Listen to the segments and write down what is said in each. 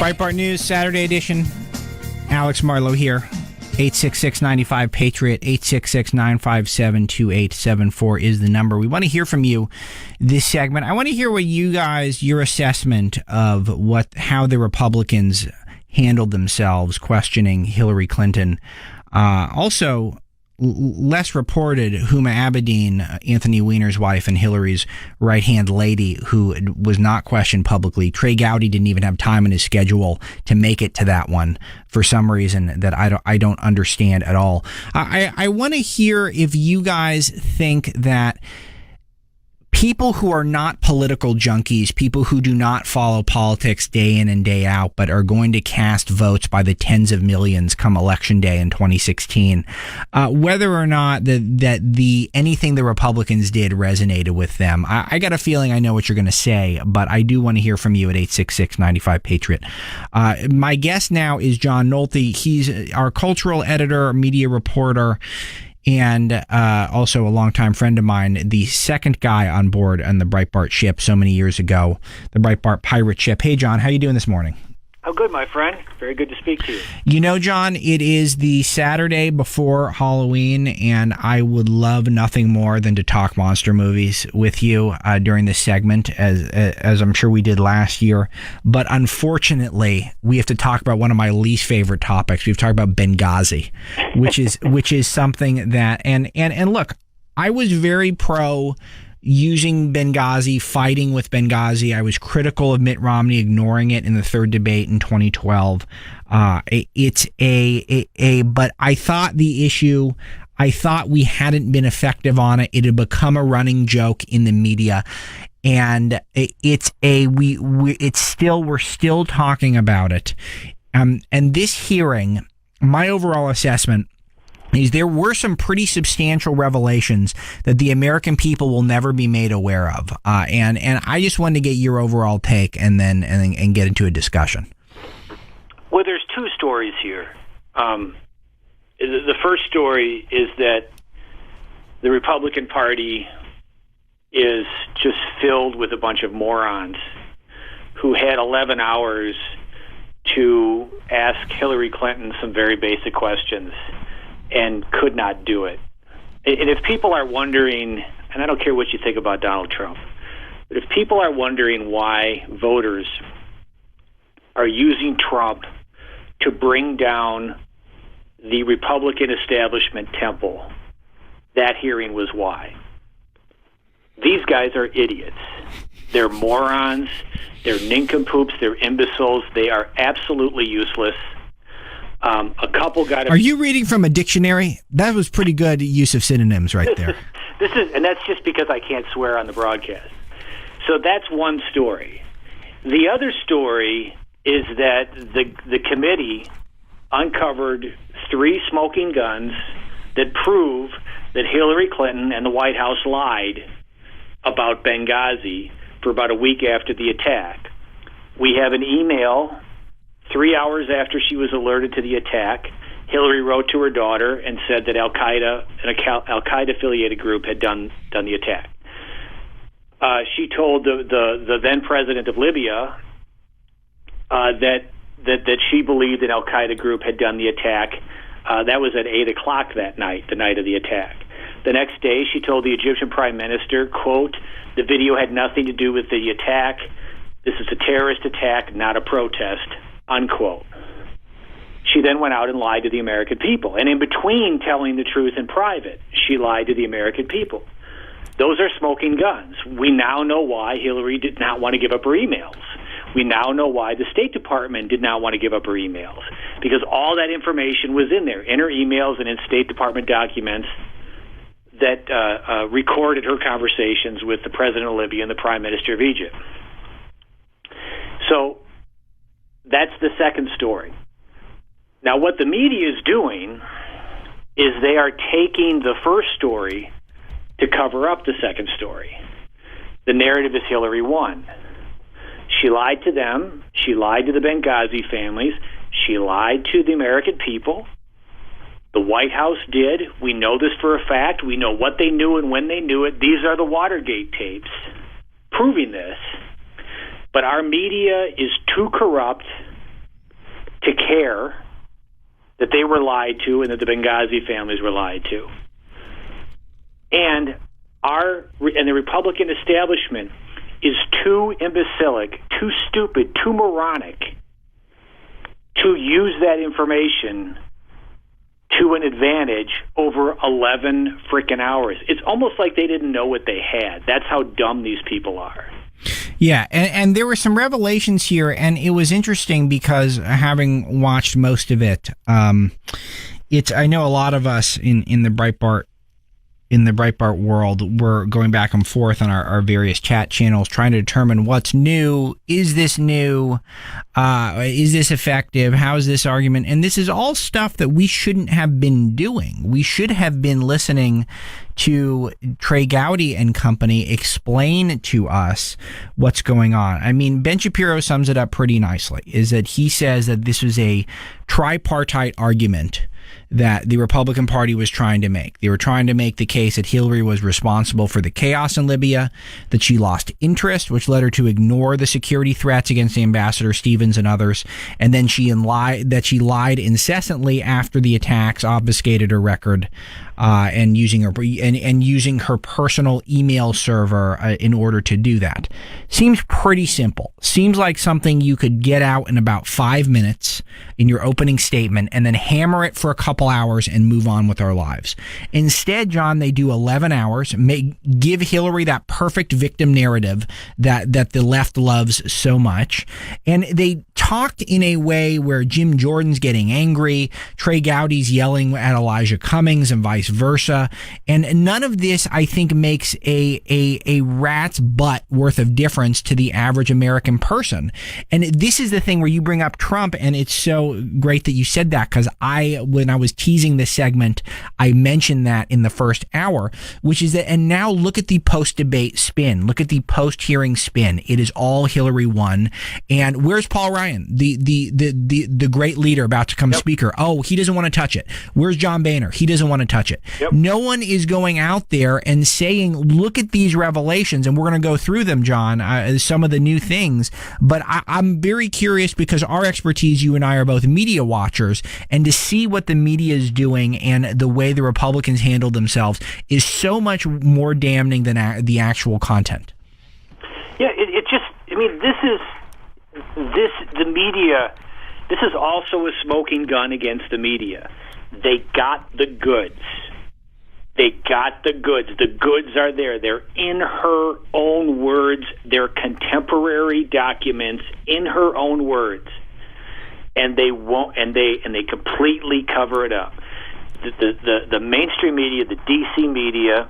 Breitbart News, Saturday edition. Alex Marlow here. 866-95-PATRIOT, 866-957-2874 is the number. We want to hear from you this segment. I want to hear what your assessment of how the Republicans handled themselves questioning Hillary Clinton. Also, less reported, Huma Abedin, Anthony Weiner's wife and Hillary's right-hand lady, who was not questioned publicly. Trey Gowdy didn't even have time in his schedule to make it to that one for some reason that I don't understand at all. I want to hear if you guys think that people who are not political junkies, people who do not follow politics day in and day out, but are going to cast votes by the tens of millions come Election Day in 2016, whether or not that anything the Republicans did resonated with them. I got a feeling I know what you're going to say, but I do want to hear from you at 866-95-PATRIOT. My guest now is John Nolte. He's our cultural editor, media reporter, and also a longtime friend of mine, the second guy on board on the Breitbart ship so many years ago, the Breitbart pirate ship. Hey, John, how you doing this morning? Oh, good, my friend. Very good to speak to you. You know, John, it is the Saturday before Halloween, and I would love nothing more than to talk monster movies with you during this segment, as I'm sure we did last year. But unfortunately, we have to talk about one of my least favorite topics. We've talked about Benghazi, which is something that and look, I was very pro using Benghazi, fighting with Benghazi. I was critical of Mitt Romney ignoring it in the third debate in 2012. But I thought we hadn't been effective on it. It had become a running joke in the media, and we're still talking about it. And this hearing, my overall assessment is there were some pretty substantial revelations that the American people will never be made aware of. And I just wanted to get your overall take and then get into a discussion. Well, there's two stories here. The first story is that the Republican Party is just filled with a bunch of morons who had 11 hours to ask Hillary Clinton some very basic questions and could not do it. And if people are wondering, and I don't care what you think about Donald Trump, but if people are wondering why voters are using Trump to bring down the Republican establishment temple, that hearing was why. These guys are idiots. They're morons. They're nincompoops. They're imbeciles. They are absolutely useless. A couple got. Are you reading from a dictionary? That was pretty good use of synonyms right there. And that's just because I can't swear on the broadcast. So that's one story. The other story is that the committee uncovered 3 smoking guns that prove that Hillary Clinton and the White House lied about Benghazi for about a week after the attack. We have an email 3 hours after she was alerted to the attack. Hillary wrote to her daughter and said that Al-Qaeda, an Al-Qaeda affiliated group, had done the attack. She told the then president of Libya that she believed an Al-Qaeda group had done the attack. That was at 8 o'clock that night, the night of the attack. The next day, she told the Egyptian prime minister, quote, "The video had nothing to do with the attack. This is a terrorist attack, not a protest," unquote. She then went out and lied to the American people. And in between telling the truth in private, she lied to the American people. Those are smoking guns. We now know why Hillary did not want to give up her emails. We now know why the State Department did not want to give up her emails, because all that information was in there, in her emails and in State Department documents that recorded her conversations with the president of Libya and the prime minister of Egypt. So that's the second story. Now, what the media is doing is they are taking the first story to cover up the second story. The narrative is Hillary won. She lied to them. She lied to the Benghazi families. She lied to the American people. The White House did. We know this for a fact. We know what they knew and when they knew it. These are the Watergate tapes proving this. But our media is too corrupt to care that they were lied to and that the Benghazi families were lied to. And the Republican establishment is too imbecilic, too stupid, too moronic to use that information to an advantage over 11 freaking hours. It's almost like they didn't know what they had. That's how dumb these people are. Yeah, and there were some revelations here, and it was interesting because having watched most of it, I know a lot of us in the Breitbart world, we're going back and forth on our various chat channels trying to determine what's new. Is this new? Is this effective? How is this argument? And this is all stuff that we shouldn't have been doing. We should have been listening to Trey Gowdy and company explain to us what's going on. I mean, Ben Shapiro sums it up pretty nicely, is that he says that this was a tripartite argument that the Republican Party was trying to make. They were trying to make the case that Hillary was responsible for the chaos in Libya, that she lost interest, which led her to ignore the security threats against Ambassador Stevens and others, and then she lied incessantly after the attacks, obfuscated her record, and using her personal email server in order to do that. Seems pretty simple. Seems like something you could get out in about 5 minutes in your opening statement and then hammer it for a couple hours and move on with our lives. Instead, John, they do 11 hours, give Hillary that perfect victim narrative that the left loves so much, and they talked in a way where Jim Jordan's getting angry, Trey Gowdy's yelling at Elijah Cummings, and vice versa. And none of this, I think, makes a rat's butt worth of difference to the average American person. And this is the thing where you bring up Trump, and it's so great that you said that, because when I was teasing this segment, I mentioned that in the first hour, which is that, and now look at the post-debate spin. Look at the post-hearing spin. It is all Hillary won. And where's Paul Ryan, the great leader about to become speaker? Oh, he doesn't want to touch it. Where's John Boehner? He doesn't want to touch it. Yep. No one is going out there and saying, look at these revelations, and we're going to go through them, John, some of the new things. But I'm very curious, because our expertise, you and I are both media watchers, and to see what the media is doing and the way the Republicans handle themselves is so much more damning than the actual content. Yeah, the media, this is also a smoking gun against the media. They got the goods. They got the goods. The goods are there. They're in her own words. They're contemporary documents in her own words. And they won't, and they completely cover it up. The mainstream media, the DC media,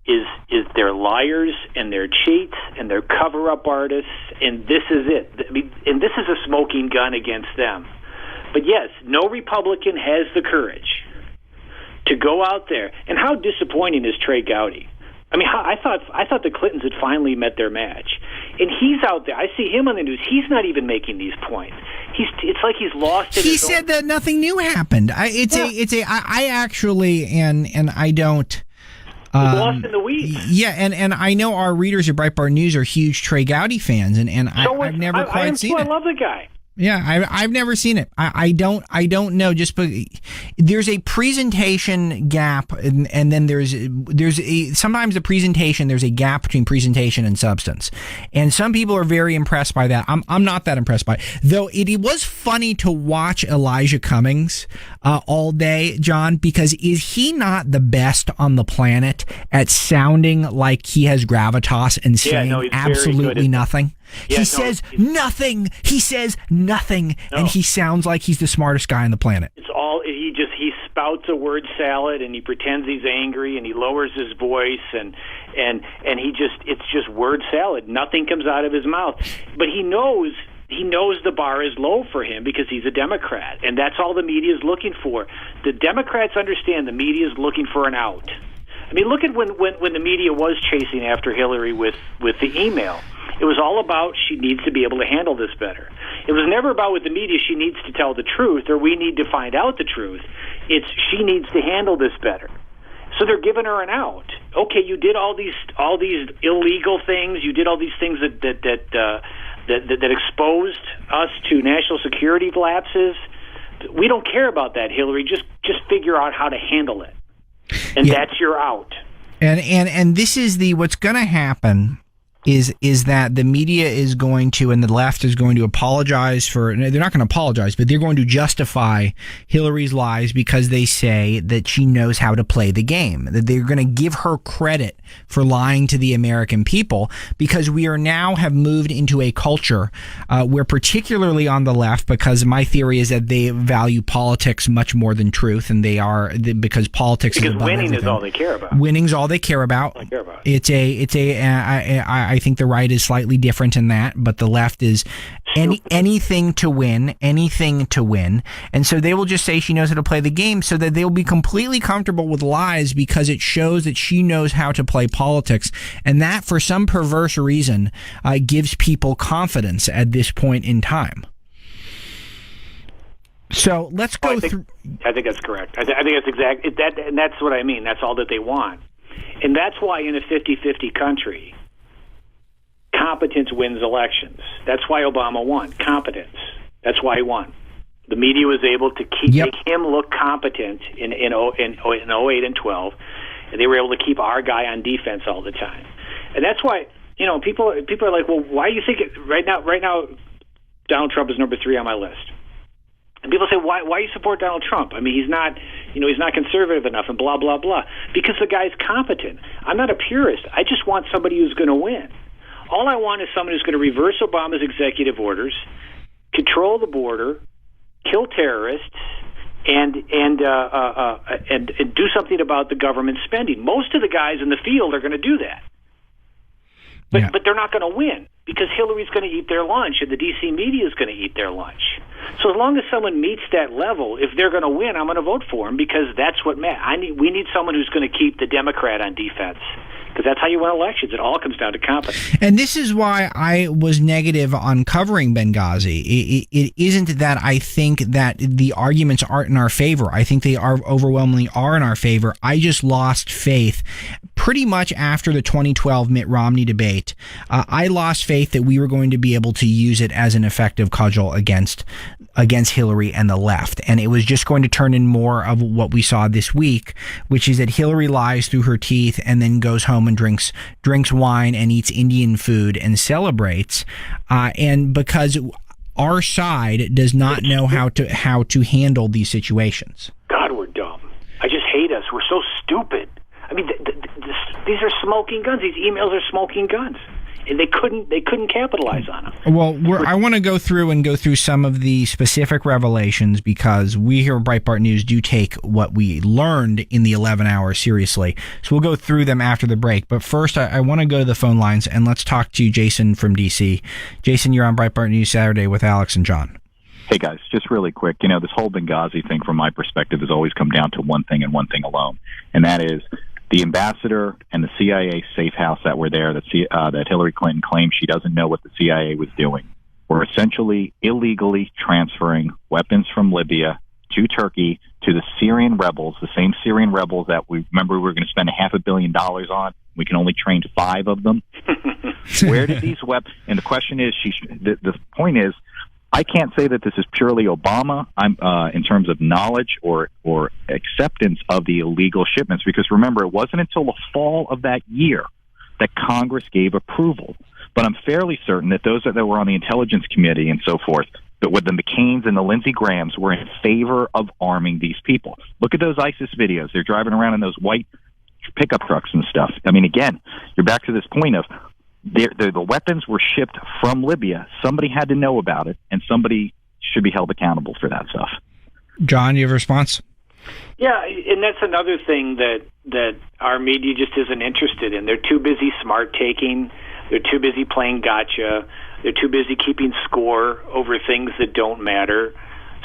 is they're liars and they're cheats and they're cover-up artists, and this is it. I mean, and this is a smoking gun against them. But yes, no Republican has the courage to go out there. And how disappointing is Trey Gowdy? I mean, I thought the Clintons had finally met their match, and he's out there. I see him on the news. He's not even making these points. It's like he's lost. He said that nothing new happened. I don't. Lost in the weeds. Yeah, and I know our readers at Breitbart News are huge Trey Gowdy fans, and I've never quite seen it. I love the guy. Yeah, I've never seen it. I don't know. Just there's a presentation gap, and then sometimes the presentation, there's a gap between presentation and substance, and some people are very impressed by that. I'm not that impressed by it. Though it was funny to watch Elijah Cummings all day, John, because is he not the best on the planet at sounding like he has gravitas and saying absolutely nothing? He says nothing. He says nothing, and he sounds like he's the smartest guy on the planet. It's all he spouts a word salad, and he pretends he's angry, and he lowers his voice, and it's just word salad. Nothing comes out of his mouth, but he knows the bar is low for him because he's a Democrat, and that's all the media is looking for. The Democrats understand the media is looking for an out. I mean, look at when the media was chasing after Hillary with the email. It was all about she needs to be able to handle this better. It was never about with the media she needs to tell the truth or we need to find out the truth. It's she needs to handle this better. So they're giving her an out. Okay, you did all these illegal things. You did all these things that exposed us to national security lapses. We don't care about that, Hillary. Just figure out how to handle it, and that's your out. And this is what's going to happen is that the media is going to, and the left is going to apologize for, they're not going to apologize, but they're going to justify Hillary's lies because they say that she knows how to play the game, that they're going to give her credit for lying to the American people, because we are now have moved into a culture where, particularly on the left, because my theory is that they value politics much more than truth, and because politics is above winning everything. is all they care about. Winning's all they care about. I think the right is slightly different in that, but the left is anything to win. And so they will just say she knows how to play the game, so that they'll be completely comfortable with lies because it shows that she knows how to play politics. And that, for some perverse reason, gives people confidence at this point in time. So let's go through. I think that's correct. I think that's exactly that, and that's what I mean. That's all that they want. And that's why in a 50-50 country, competence wins elections. That's why Obama won. Competence. That's why he won. The media was able to make him look competent in 08 and 12, and they were able to keep our guy on defense all the time. And that's why, people are like, well, why do you think right now Donald Trump is number 3 on my list? And people say, why you support Donald Trump? I mean, he's not conservative enough, and blah blah blah. Because the guy's competent. I'm not a purist. I just want somebody who's going to win. All I want is someone who's going to reverse Obama's executive orders, control the border, kill terrorists, and do something about the government spending. Most of the guys in the field are going to do that, but they're not going to win because Hillary's going to eat their lunch and the D.C. media is going to eat their lunch. So as long as someone meets that level, if they're going to win, I'm going to vote for them because that's what matters. We need someone who's going to keep the Democrat on defense. Because that's how you win elections. It all comes down to competence. And this is why I was negative on covering Benghazi. It isn't that I think that the arguments aren't in our favor. I think they overwhelmingly are in our favor. I just lost faith pretty much after the 2012 Mitt Romney debate. I lost faith that we were going to be able to use it as an effective cudgel against Hillary and the left. And it was just going to turn in more of what we saw this week, which is that Hillary lies through her teeth and then goes home and drinks wine and eats Indian food and celebrates. And because our side does not know how to handle these situations. God, we're dumb. I just hate us. We're so stupid. I mean, these are smoking guns. These emails are smoking guns. And they couldn't capitalize on them. Well, I want to go through some of the specific revelations because we here at Breitbart News do take what we learned in the 11 hours seriously. So we'll go through them after the break. But first, I want to go to the phone lines and let's talk to Jason from D.C. Jason, you're on Breitbart News Saturday with Alex and John. Hey, guys, just really quick. This whole Benghazi thing, from my perspective, has always come down to one thing and one thing alone, and that is the ambassador and the CIA safe house that were there that Hillary Clinton claimed she doesn't know what the CIA was doing were essentially illegally transferring weapons from Libya to Turkey to the Syrian rebels, the same Syrian rebels that we were going to spend $500 million on. We can only train 5 of them. Where did these weapons? And the question is, the point is, I can't say that this is purely Obama in terms of knowledge or acceptance of the illegal shipments, because remember, it wasn't until the fall of that year that Congress gave approval. But I'm fairly certain that those that were on the Intelligence Committee and so forth, that with the McCains and the Lindsey Grahams, were in favor of arming these people. Look at those ISIS videos. They're driving around in those white pickup trucks and stuff. I mean, again, you're back to this point of the weapons were shipped from Libya. Somebody had to know about it, and somebody should be held accountable for that stuff. John, you have a response? Yeah, and that's another thing that our media just isn't interested in. They're too busy smart-taking. They're too busy playing gotcha. They're too busy keeping score over things that don't matter.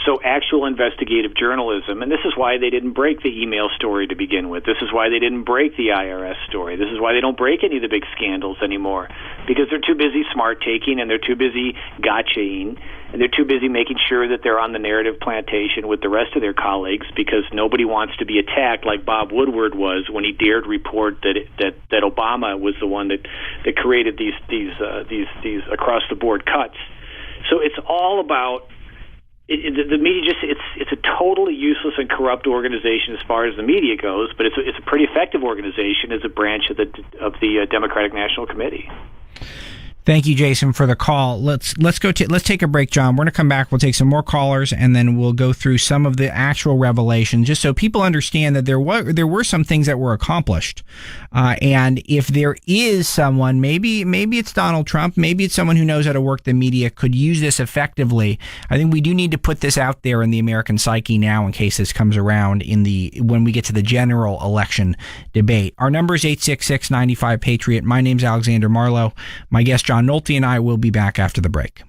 So actual investigative journalism, and this is why they didn't break the email story to begin with. This is why they didn't break the IRS story. This is why they don't break any of the big scandals anymore, because they're too busy smart-taking and they're too busy gotchaing, and they're too busy making sure that they're on the narrative plantation with the rest of their colleagues, because nobody wants to be attacked like Bob Woodward was when he dared report that Obama was the one that created these across-the-board cuts. So it's all about the media it's a totally useless and corrupt organization as far as the media goes, but it's a pretty effective organization as a branch of the Democratic National Committee. Thank you, Jason, for the call. Let's take a break, John. We're going to come back. We'll take some more callers, and then we'll go through some of the actual revelations, just so people understand that there were some things that were accomplished. And if there is someone, maybe it's Donald Trump, maybe it's someone who knows how to work the media, could use this effectively. I think we do need to put this out there in the American psyche now, in case this comes around when we get to the general election debate. Our number is 866-95-PATRIOT. My name's Alexander Marlow. My guest, John Nolte, and I will be back after the break.